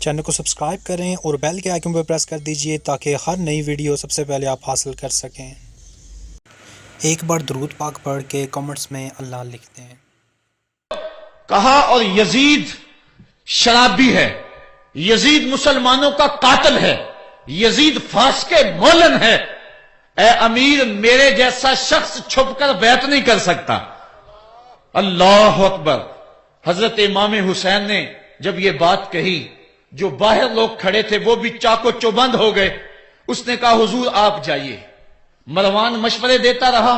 Channel کو subscribe کریں اور بیل کے آئیکن پر پریس کر دیجئے تاکہ ہر نئی ویڈیو سب سے پہلے آپ حاصل کر سکیں۔ ایک بار درود پاک پڑھ کے کمنٹس میں اللہ لکھتے ہیں۔ کہا اور یزید شرابی ہے، یزید مسلمانوں کا قاتل ہے، یزید فاسق مولن ہے۔ اے امیر، میرے جیسا شخص چھپ کر بیعت نہیں کر سکتا۔ اللہ اکبر۔ حضرت امام حسین نے جب یہ بات کہی، جو باہر لوگ کھڑے تھے وہ بھی چاقو چوبند ہو گئے۔ اس نے کہا حضور آپ جائیے۔ مروان مشورے دیتا رہا،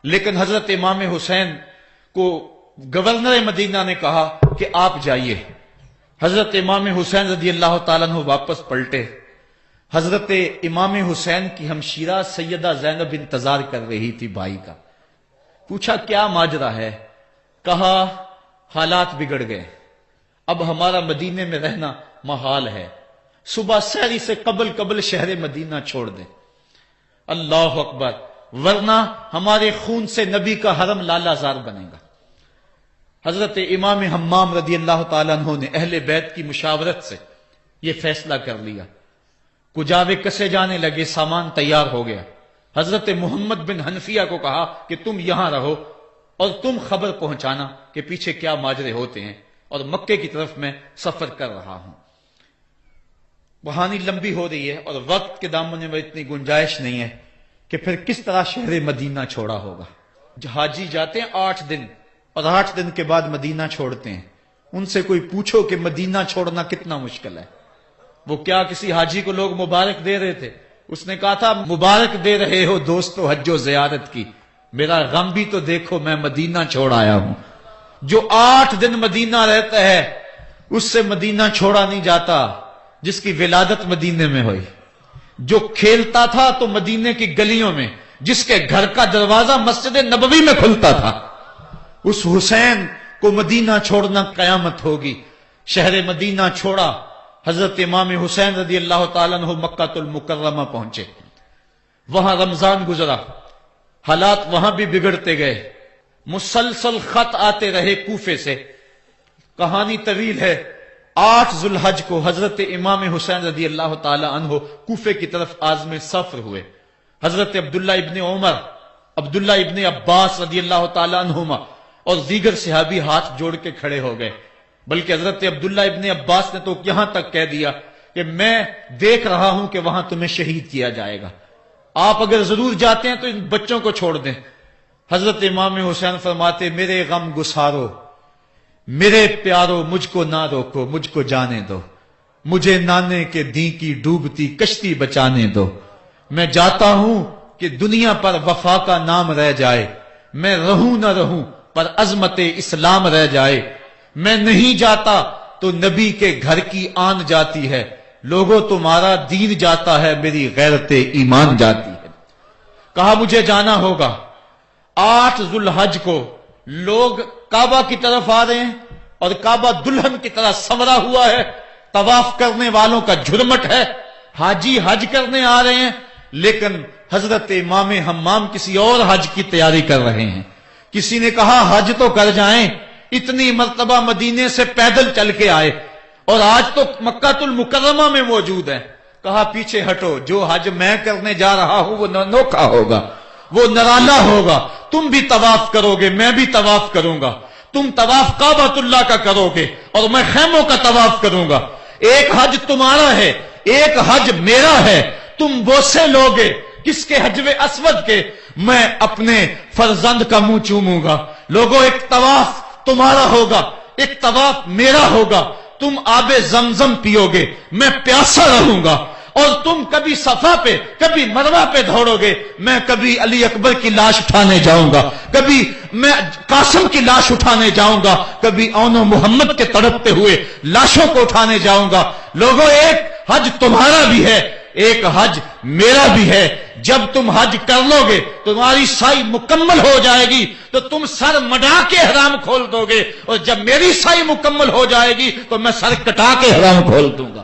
لیکن حضرت امام حسین کو گورنر مدینہ نے کہا کہ آپ جائیے۔ حضرت امام حسین رضی اللہ تعالیٰ عنہ واپس پلٹے۔ حضرت امام حسین کی ہمشیرہ سیدہ زینب انتظار کر رہی تھی بھائی کا۔ پوچھا کیا ماجرا ہے؟ کہا حالات بگڑ گئے، اب ہمارا مدینے میں رہنا محال ہے، صبح سحری سے قبل شہر مدینہ چھوڑ دیں۔ اللہ اکبر، ورنہ ہمارے خون سے نبی کا حرم لالا زار بنے گا۔ حضرت امام حمام رضی اللہ تعالیٰ عنہ نے اہل بیت کی مشاورت سے یہ فیصلہ کر لیا۔ کجاوے کسے جانے لگے، سامان تیار ہو گیا۔ حضرت محمد بن حنفیہ کو کہا کہ تم یہاں رہو اور تم خبر پہنچانا کہ پیچھے کیا ماجرے ہوتے ہیں، اور مکے کی طرف میں سفر کر رہا ہوں۔ کہانی لمبی ہو رہی ہے اور وقت کے دامن میں اتنی گنجائش نہیں ہے کہ پھر کس طرح شہر مدینہ چھوڑا ہوگا۔ حاجی جاتے ہیں 8 دن اور 8 دن کے بعد مدینہ چھوڑتے ہیں۔ ان سے کوئی پوچھو کہ مدینہ چھوڑنا کتنا مشکل ہے۔ وہ کیا کسی حاجی کو لوگ مبارک دے رہے تھے؟ اس نے کہا تھا مبارک دے رہے ہو دوستو حج و زیارت کی، میرا غم بھی تو دیکھو، میں مدینہ چھوڑ آیا ہوں۔ جو 8 دن مدینہ رہتا ہے اس سے مدینہ چھوڑا نہیں جاتا جس کی ولادت مدینے میں ہوئی۔ جو کھیلتا تھا تو مدینے کی گلیوں میں، جس کے گھر کا دروازہ مسجد نبوی میں کھلتا تھا، اس حسین کو مدینہ چھوڑنا قیامت ہوگی۔ شہر مدینہ چھوڑا۔ حضرت امام حسین رضی اللہ تعالیٰ عنہ مکہ المکرمہ پہنچے۔ وہاں رمضان گزرا، حالات وہاں بھی بگڑتے گئے۔ مسلسل خط آتے رہے کوفے سے۔ کہانی طویل ہے۔ 8 ذو الحج کو حضرت امام حسین رضی اللہ تعالی عنہ کوفے کی طرف عازم سفر ہوئے۔ حضرت عبداللہ ابن عمر، عبداللہ ابن عباس رضی اللہ تعالی عنہما اور دیگر صحابی ہاتھ جوڑ کے کھڑے ہو گئے، بلکہ حضرت عبداللہ ابن عباس نے تو یہاں تک کہہ دیا کہ میں دیکھ رہا ہوں کہ وہاں تمہیں شہید کیا جائے گا، آپ اگر ضرور جاتے ہیں تو ان بچوں کو چھوڑ دیں۔ حضرت امام حسین فرماتے میرے غم گسارو، میرے پیارو، مجھ کو نہ روکو، مجھ کو جانے دو، مجھے نانے کے دی کی ڈوبتی کشتی بچانے دو۔ میں جاتا ہوں کہ دنیا پر وفا کا نام رہ جائے، میں رہوں نہ رہوں پر عظمت اسلام رہ جائے۔ میں نہیں جاتا تو نبی کے گھر کی آن جاتی ہے، لوگوں تمہارا دین جاتا ہے، میری غیرت ایمان جاتی ہے۔ کہا مجھے جانا ہوگا۔ 8 ذو الحج کو لوگ کعبہ کی طرف آ رہے ہیں اور کعبہ دلہن کی طرح سنورا ہوا ہے، طواف کرنے والوں کا جھرمٹ ہے، حاجی حج کرنے آ رہے ہیں، لیکن حضرت امام حمام کسی اور حج کی تیاری کر رہے ہیں۔ کسی نے کہا حج تو کر جائیں، اتنی مرتبہ مدینے سے پیدل چل کے آئے اور آج تو مکہ المکرمہ میں موجود ہے۔ کہا پیچھے ہٹو، جو حج میں کرنے جا رہا ہوں وہ انوکھا ہوگا، وہ نرالا ہوگا۔ تم بھی طواف کرو گے، میں بھی طواف کروں گا، تم طواف کعبۃ اللہ کا کرو گے اور میں خیموں کا طواف کروں گا۔ ایک حج تمہارا ہے، ایک حج میرا ہے، تم بوسے لوگے کس کے حجر اسود کے، میں اپنے فرزند کا منہ چوموں گا۔ لوگوں ایک طواف تمہارا ہوگا، ایک طواف میرا ہوگا، تم آب زمزم پیو گے، میں پیاسا رہوں گا، اور تم کبھی صفا پہ کبھی مروہ پہ دوڑو گے، میں کبھی علی اکبر کی لاش اٹھانے جاؤں گا، کبھی میں قاسم کی لاش اٹھانے جاؤں گا، کبھی اون و محمد کے تڑپتے ہوئے لاشوں کو اٹھانے جاؤں گا۔ لوگوں ایک حج تمہارا بھی ہے، ایک حج میرا بھی ہے۔ جب تم حج کر لو گے تمہاری سائی مکمل ہو جائے گی تو تم سر مڈا کے حرام کھول دو گے، اور جب میری سائی مکمل ہو جائے گی تو میں سر کٹا کے حرام کھول دوں گا۔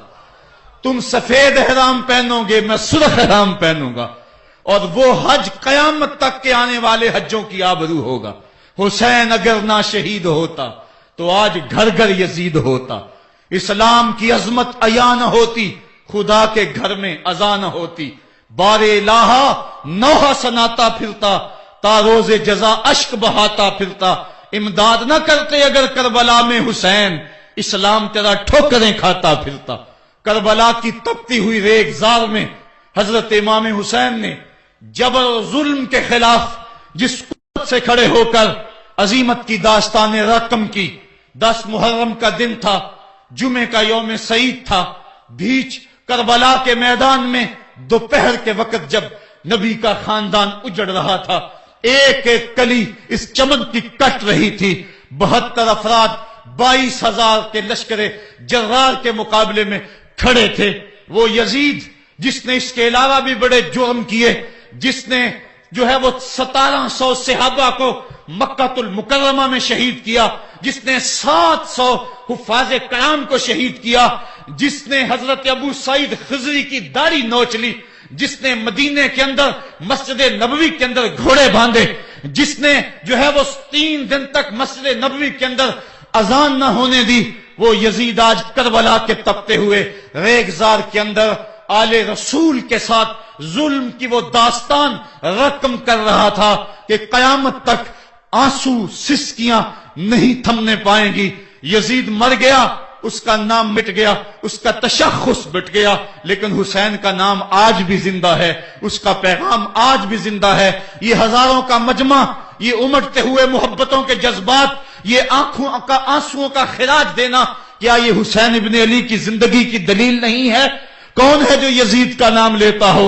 تم سفید احرام پہنو گے، میں سرخ احرام پہنوں گا، اور وہ حج قیامت تک کے آنے والے حجوں کی آبرو ہوگا۔ حسین اگر نہ شہید ہوتا تو آج گھر گھر یزید ہوتا، اسلام کی عظمت عیاں نہ ہوتی، خدا کے گھر میں اذان نہ ہوتی۔ بار الہا نوحہ سناتا پھرتا، تا روز جزا اشک بہاتا پھرتا۔ امداد نہ کرتے اگر کربلا میں حسین، اسلام تیرا ٹھوکریں کھاتا پھرتا۔ کربلا کی تپتی ہوئی ریگزار میں حضرت امام حسین نے جبر و ظلم کے خلاف جس قوت سے کھڑے ہو کر عظیمت کی داستان رقم کی۔ 10 محرم کا دن تھا، جمعے کا یوم سعید تھا، بیچ کربلا کے میدان میں دوپہر کے وقت جب نبی کا خاندان اجڑ رہا تھا، ایک ایک کلی اس چمن کی کٹ رہی تھی۔ 72 افراد 22,000 کے لشکر جرار کے مقابلے میں کھڑے تھے۔ وہ یزید جس نے اس کے علاوہ بھی بڑے جرم کیے، جس نے جو ہے وہ 1700 صحابہ کو مکہ المکرمہ میں شہید کیا، جس نے 700 حفاظ کرام کو شہید کیا، جس نے حضرت ابو سعید خضری کی داڑھی نوچ لی، جس نے مدینے کے اندر مسجد نبوی کے اندر گھوڑے باندھے، جس نے جو ہے وہ 3 دن تک مسجد نبوی کے اندر اذان نہ ہونے دی، وہ یزید آج کربلا کے تپتے ہوئے ریگزار کے اندر آل رسول کے ساتھ ظلم کی وہ داستان رقم کر رہا تھا کہ قیامت تک آنسو سسکیاں نہیں تھمنے پائیں گی۔ یزید مر گیا، اس کا نام مٹ گیا، اس کا تشخص مٹ گیا، لیکن حسین کا نام آج بھی زندہ ہے، اس کا پیغام آج بھی زندہ ہے۔ یہ ہزاروں کا مجمع، یہ امٹتے ہوئے محبتوں کے جذبات، یہ آنکھوں کا آنسوؤں کا خراج دینا، کیا یہ حسین ابن علی کی زندگی کی دلیل نہیں ہے؟ کون ہے جو یزید کا نام لیتا ہو؟